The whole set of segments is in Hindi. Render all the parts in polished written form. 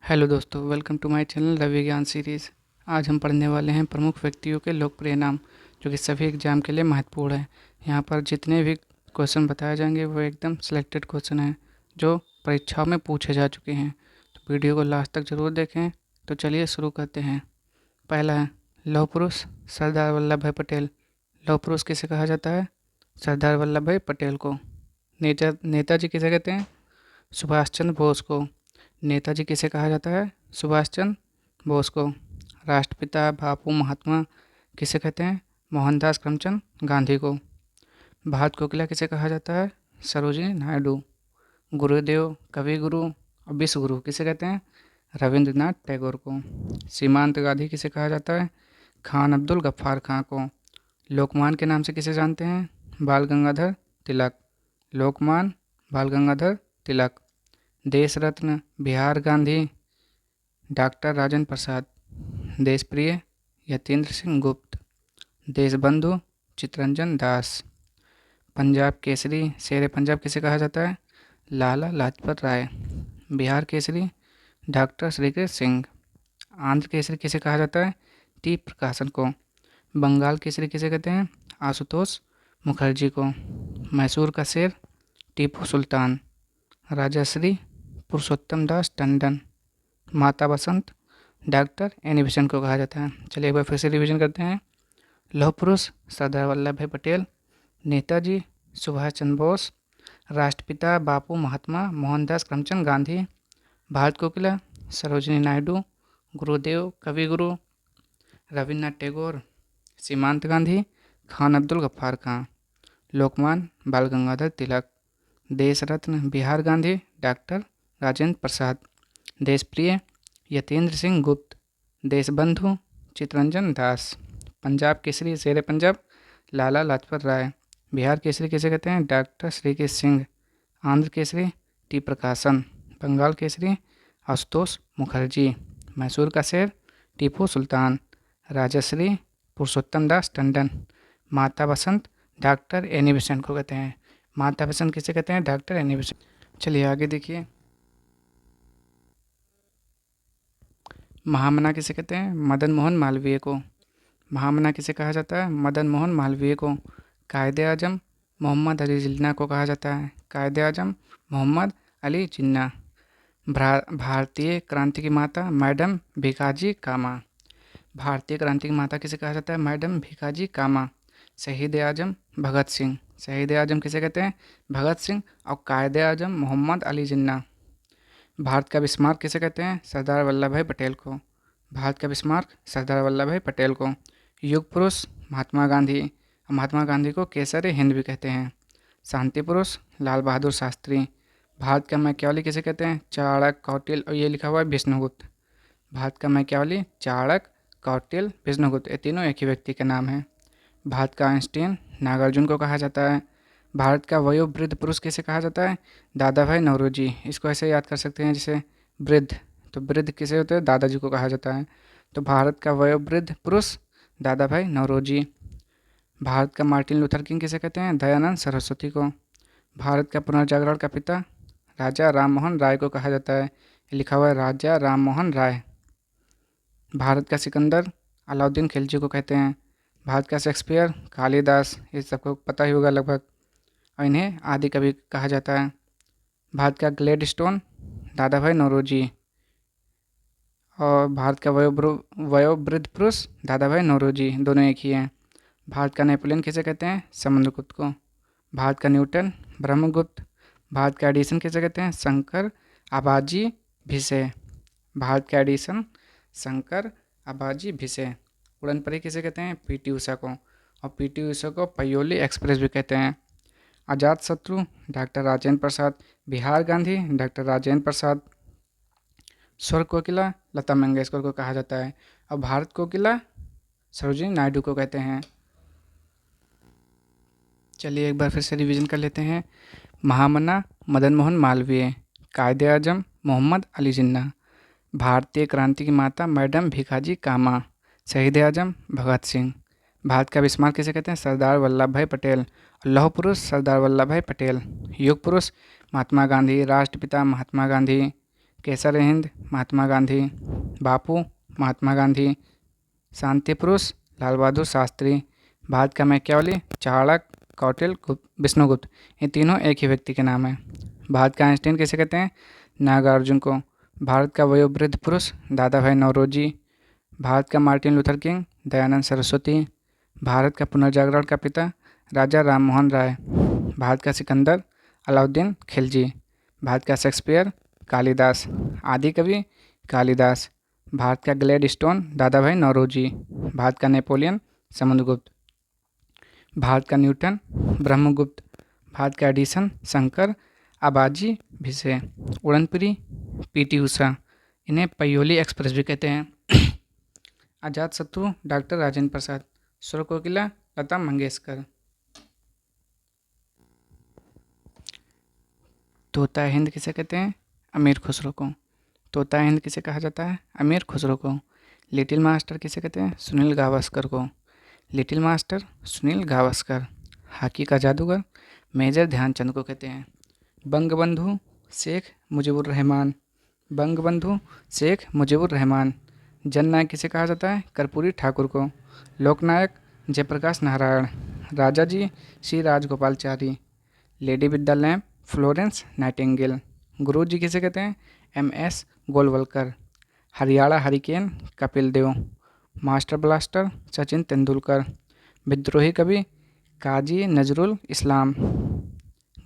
हेलो दोस्तों, welcome to my channel Ravi Gyan series. आज हम पढ़ने वाले हैं प्रमुख व्यक्तियों के लोकप्रिय नाम, जो कि सभी एग्जाम के लिए महत्वपूर्ण है। यहाँ पर जितने भी क्वेश्चन बताए जाएंगे वो एकदम सिलेक्टेड क्वेश्चन हैं जो परीक्षाओं में पूछे जा चुके हैं। तो वीडियो को लास्ट तक ज़रूर देखें। तो चलिए शुरू करते हैं। पहला है लौह पुरुष सरदार वल्लभ भाई पटेल। लौह पुरुष किसे कहा जाता है? सरदार वल्लभ भाई पटेल को। नेताजी किसे कहते हैं? सुभाष चंद्र बोस को। नेताजी किसे कहा जाता है? सुभाष चंद्र बोस को। राष्ट्रपिता बापू महात्मा किसे कहते हैं? मोहनदास करमचंद गांधी को। भारत कोकिला किसे कहा जाता है? सरोजिनी नायडू। गुरुदेव, कवि गुरु और विश्व गुरु किसे कहते हैं? रविंद्रनाथ टैगोर को। सीमांत गांधी किसे कहा जाता है? खान अब्दुल गफ्फार खां को। लोकमान्य के नाम से किसे जानते हैं? बाल गंगाधर तिलक। लोकमान्य बाल गंगाधर तिलक। देश रत्न बिहार गांधी डॉक्टर राजेंद्र प्रसाद। देशप्रिय यतीन्द्र सिंह गुप्त। देशबंधु चित्तरंजन दास। पंजाब केसरी शेर पंजाब किसे कहा जाता है? लाला लाजपत राय। बिहार केसरी डॉक्टर श्रीकृष्ण सिंह। आंध्र केसरी किसे कहा जाता है? टी प्रकाशन को। बंगाल केसरी किसे कहते हैं? आशुतोष मुखर्जी को। मैसूर का शेर टीपू सुल्तान। राजश्री पुरुषोत्तम दास टंडन। माता बसंत डॉक्टर एनी बेसेंट को कहा जाता है। चलिए एक बार फिर से रिवीजन करते हैं। लौह पुरुष सरदार वल्लभ भाई पटेल। नेताजी सुभाष चंद्र बोस। राष्ट्रपिता बापू महात्मा मोहनदास करमचंद गांधी। भारत कोकिला सरोजिनी नायडू। गुरुदेव कवि गुरु रविन्द्रनाथ टैगोर। सीमांत गांधी खान अब्दुल गफ्फार खां। लोकमान्य बाल गंगाधर तिलक। देश रत्न बिहार गांधी डॉक्टर राजेंद्र प्रसाद। देशप्रिय यतीन्द्र सिंह गुप्त। देशबंधु चित्तरंजन दास। पंजाब केसरी शेर पंजाब लाला लाजपत राय। बिहार केसरी किसे कहते हैं? डॉक्टर श्रीकृष्ण सिंह। आंध्र केसरी टी प्रकाशन। बंगाल केसरी आशुतोष मुखर्जी। मैसूर का शेर टीपू सुल्तान। राजश्री पुरुषोत्तम दास टंडन। माता बसंत डॉक्टर एनी बेसेंट को कहते हैं। माता बसंत किसे कहते हैं? Doctor Annie Besant. चलिए आगे देखिए। महामना किसे कहते हैं? मदन मोहन मालवीय को। महामना किसे कहा जाता है? मदन मोहन मालवीय को। कायदे आजम मोहम्मद अली जिन्ना को कहा जाता है। कायदे आजम मोहम्मद अली जिन्ना। भारतीय क्रांति की माता मैडम भिकाजी कामा। भारतीय क्रांति की माता किसे कहा जाता है? मैडम भिकाजी कामा। शहीद आजम भगत सिंह। शहीद आजम किसे कहते हैं? भगत सिंह। और कायदे आजम मोहम्मद अली जिन्ना। भारत का बिस्मार्क किसे कहते हैं? सरदार वल्लभ भाई पटेल को। भारत का बिस्मार्क सरदार वल्लभ भाई पटेल को। युग पुरुष महात्मा गांधी। महात्मा गांधी को केसर हिंद भी कहते हैं। शांति पुरुष लाल बहादुर शास्त्री। भारत का मैकियावली किसे कहते हैं? चाणक्य, कौटिल्य और ये लिखा हुआ है विष्णुगुप्त। भारत का मैकियावली चाणक्य, कौटिल्य, विष्णुगुप्त, ये तीनों एक ही व्यक्ति के नाम हैं। भारत का आइंस्टीन नागार्जुन को कहा जाता है। भारत का वयोवृद्ध पुरुष किसे कहा जाता है? दादा भाई नौरोजी। इसको ऐसे याद कर सकते हैं जैसे वृद्ध, तो वृद्ध किसे होते हैं? दादाजी को कहा जाता है। तो भारत का वयोवृद्ध पुरुष दादा भाई नौरोजी। भारत का मार्टिन लूथर किंग किसे कहते हैं? दयानंद सरस्वती को। भारत का पुनर्जागरण का पिता राजा राम मोहन राय को कहा जाता है। लिखा हुआ है राजा राम मोहन राय। भारत का सिकंदर अलाउद्दीन खिलजी को कहते हैं। भारत का शेक्सपियर कालिदास, ये सबको पता ही होगा लगभग, और इन्हें आदि कवि कहा जाता है। भारत का ग्लेडस्टोन दादा भाई नौरोजी। और भारत का वयोवृद्ध पुरुष दादा भाई नौरोजी, दोनों एक ही हैं। भारत का नेपोलियन किसे कहते हैं? समुद्रगुप्त को। भारत का न्यूटन ब्रह्मगुप्त। भारत का एडिसन किसे कहते हैं? शंकर आबाजी भिसे। भारत का एडिसन शंकर आबाजी भिसे। उड़न परी किसे कहते हैं? पीटी उषा को। और पीटी उषा को पयोली एक्सप्रेस भी कहते हैं। आजाद शत्रु डॉक्टर राजेंद्र प्रसाद। बिहार गांधी डॉक्टर राजेंद्र प्रसाद। स्वर कोकिला लता मंगेशकर को कहा जाता है। और भारत कोकिला सरोजिनी नायडू को कहते हैं। चलिए एक बार फिर से रिवीजन कर लेते हैं। महामना मदन मोहन मालवीय। कायदे आजम मोहम्मद अली जिन्ना। भारतीय क्रांति की माता मैडम भिकाजी कामा। शहीद आजम भगत सिंह। भारत का बिस्मार्क किसे कहते हैं? सरदार वल्लभ भाई पटेल। लौह पुरुष सरदार वल्लभ भाई पटेल। युग पुरुष महात्मा गांधी। राष्ट्रपिता महात्मा गांधी। केसर हिंद महात्मा गांधी, बापू महात्मा गांधी, शांति पुरुष लाल बहादुर शास्त्री, भारत का मैकियावली चाणक्य, कौटिल्य, विष्णुगुप्त। ये तीनों एक ही व्यक्ति के नाम हैं। भारत का आइंस्टीन किसे कहते हैं? नागार्जुन को। भारत का वयोवृद्ध पुरुष दादा भाई नौरोजी, भारत का Martin Luther king Dayanand Saraswati, Bharat का पुनर्जागरण का पिता राजा राममोहन राय, भारत का सिकंदर अलाउद्दीन खिलजी, भारत का शेक्सपियर कालिदास, आदि कवि कालिदास, भारत का ग्लैडस्टोन दादा भाई नौरोजी, भारत का नेपोलियन समुद्रगुप्त, भारत का न्यूटन ब्रह्मगुप्त, भारत का एडिसन शंकर आबाजी भिसे, उड़नपुरी पीटी उषा, इन्हें पयोली एक्सप्रेस भी कहते हैं। अजात शत्रु डॉक्टर राजेंद्र प्रसाद, सुर कोकिला लता मंगेशकर। तोता हिंद किसे कहते हैं? अमीर खुसरो को। तोता हिंद किसे कहा जाता है? अमीर खुसरो को। लिटिल मास्टर किसे कहते हैं? सुनील गावस्कर को। Little master Sunil Gavaskar. Hockey का जादूगर मेजर ध्यानचंद को कहते हैं। बंगबंधु शेख मुजीबुर रहमान, बंगबंधु शेख मुजीबुर रहमान। जननायक किसे कहा जाता है? कर्पूरी ठाकुर को। लोकनायक Jayaprakash Narayan, Rajaji Shri Rajagopalachari, lady with the lamp Florence Nightingale. Guruji किसे कहते हैं? MS Golwalkar. Haryana hurricane Kapil Dev, master blaster Sachin Tendulkar, विद्रोही कवि Kazi Nazrul Islam,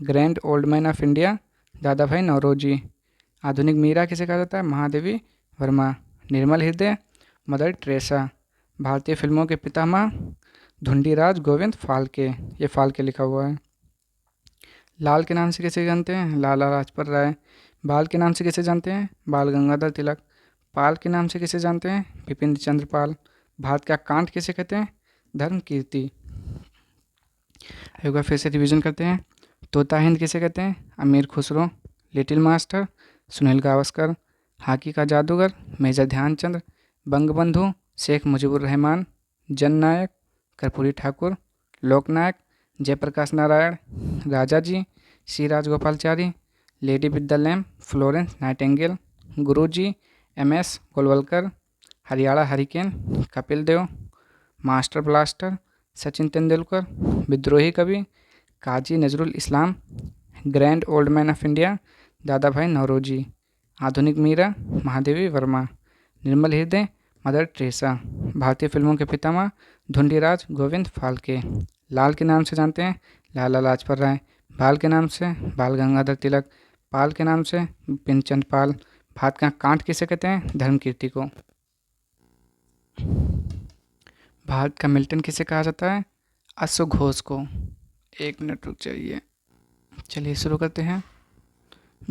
grand old man of India Dadabhai Naoroji. आधुनिक मीरा किसे कहा जाता है? महादेवी वर्मा। निर्मल हृदय मदर टेरेसा। भारतीय फिल्मों के पितामह धुंडीराज गोविंद फाल्के, ये फाल्के लिखा हुआ है। लाल के नाम से किसे जानते हैं? लाला लाजपत राय। बाल के नाम से किसे जानते हैं? बाल गंगाधर तिलक। पाल के नाम से किसे जानते हैं? बिपिन चंद्र पाल। भारत का कांट किसे कहते हैं? धर्म कीर्ति। एक बार फिर से रिवीजन करते हैं। तोता हिंद किसे कहते हैं? Amir Khusro. Little master Sunil Gavaskar. Hockey का जादूगर मेजर ध्यानचंद। बंगबंधु शेख मुजीबुर रहमान। जननायक कर्पूरी ठाकुर। लोकनायक Jayaprakash Narayan, Rajaji Shri Rajagopalachari, lady with the lamp Florence Nightingale. Guruji MS Golwalkar. Haryana hurricane Kapil Dev. Master blaster Sachin Tendulkar. विद्रोही कवि Kazi Nazrul Islam. Grand old man of India Dadabhai Naoroji. आधुनिक मीरा महादेवी वर्मा। निर्मल हृदय मदर टेरेसा। भारतीय फिल्मों के पितामह धुंडीराज गोविंद फाल्के। लाल के नाम से जानते हैं? लाला लाजपत राय। बाल के नाम से बाल गंगाधर तिलक। पाल के नाम से बिपिन चंद्र पाल। भारत का कांट किसे कहते हैं? धर्म कीर्ति को। भारत का मिल्टन किसे कहा जाता है? अश्वघोष को। 1 मिनट रुक जाइए। चलिए शुरू करते हैं।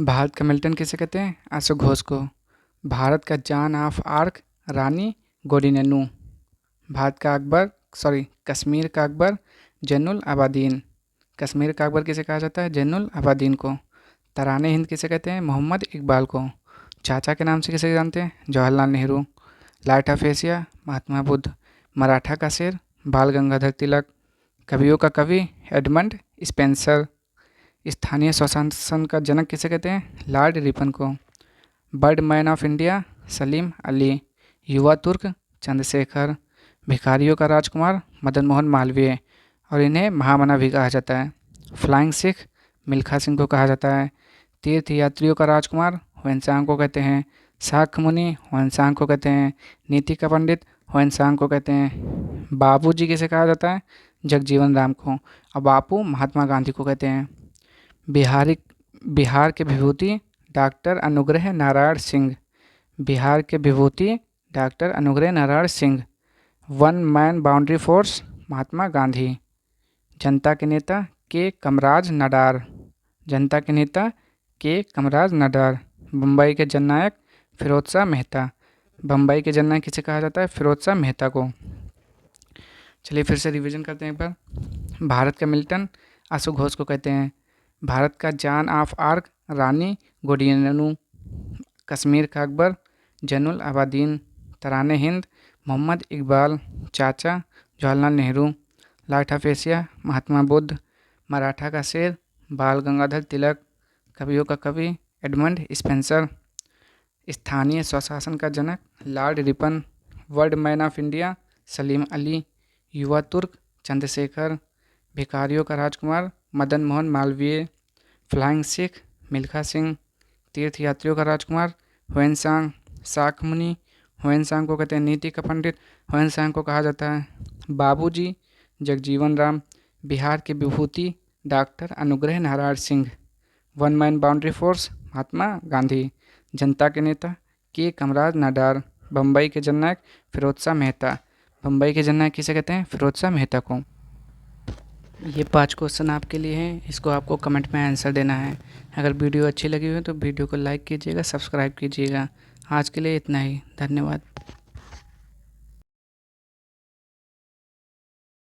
भारत का मिल्टन किसे कहते हैं? अश्वघोष को। भारत का Joan of Arc Rani गोडिनेनु। Bharat का कश्मीर का अकबर जैनुल आबादीन। कश्मीर का अकबर किसे कहा जाता है? जैनुल आबादीन को। तराने हिंद किसे कहते हैं? मोहम्मद इकबाल को। चाचा के नाम से किसे जानते हैं? Jawaharlal Nehru. Light of Asia Mahatma Buddha. Maratha का शेर बाल गंगाधर तिलक। कवियों का कवि एडमंड स्पेंसर। स्थानीय स्वशासन का जनक किसे कहते हैं? लॉर्ड रिपन को। Bird man of India Salim Ali. युवा तुर्क चंद्रशेखर। भिखारियों का राजकुमार मदन मोहन मालवीय और इन्हें महामना भी कहा जाता है। फ्लाइंग सिख मिल्खा सिंह को कहा जाता है। तीर्थ यात्रियों का राजकुमार ह्वेनसांग को कहते हैं। शाक्य मुनि ह्वेनसांग को कहते हैं। नीति का पंडित ह्वेनसांग को कहते हैं। बाबूजी किसे कहा जाता है? जगजीवन राम को। और बापू महात्मा गांधी को कहते हैं। बिहार के विभूति डॉक्टर अनुग्रह नारायण सिंह। बिहार के विभूति doctor Anugrah Narayan Singh. One man boundary force Mahatma Gandhi. जनता के नेता के कमराज नडार। जनता के नेता के कमराज नडार। बम्बई के जननायक फिरोज शाह मेहता। बम्बई के जननायक किसे कहा जाता है? फिरोज शाह मेहता को। चलिए फिर से रिवीजन करते हैं एक बार। भारत का मिल्टन अश्वघोष को कहते हैं। भारत का Joan of Arc Rani Gaidinliu. Kashmir का अकबर जैनुल आबादीन। तराने हिंद मोहम्मद इकबाल। चाचा Jawaharlal Nehru. Light of Asia Mahatma Buddha. Maratha का शेर बाल गंगाधर तिलक। कवियों का कवि एडमंड स्पेंसर। स्थानीय स्वशासन का जनक lord Ripon. World man of India Salim Ali. युवा तुर्क चंद्रशेखर। भिखारियों का राजकुमार मदन मोहन मालवीय। फ्लाइंग सिख मिल्खा सिंह। तीर्थयात्रियों का राजकुमार ह्वेनसांग। शाक्यमुनि। ह्वेनसांग को कहते हैं नीति का पंडित। ह्वेनसांग को कहा जाता है बाबूजी जगजीवन राम। बिहार की विभूति doctor Anugrah Narayan Singh. One man boundary force Mahatma Gandhi. जनता के नेता के कामराज नाडार। बम्बई के जननायक फिरोज शाह मेहता। बम्बई के जननायक किसे कहते हैं? फिरोज शाह मेहता को। ये 5 क्वेश्चन आपके लिए हैं, इसको आपको कमेंट में आंसर देना है। अगर वीडियो अच्छी लगी हो तो वीडियो को लाइक कीजिएगा, सब्सक्राइब कीजिएगा। आज के लिए इतना ही, धन्यवाद।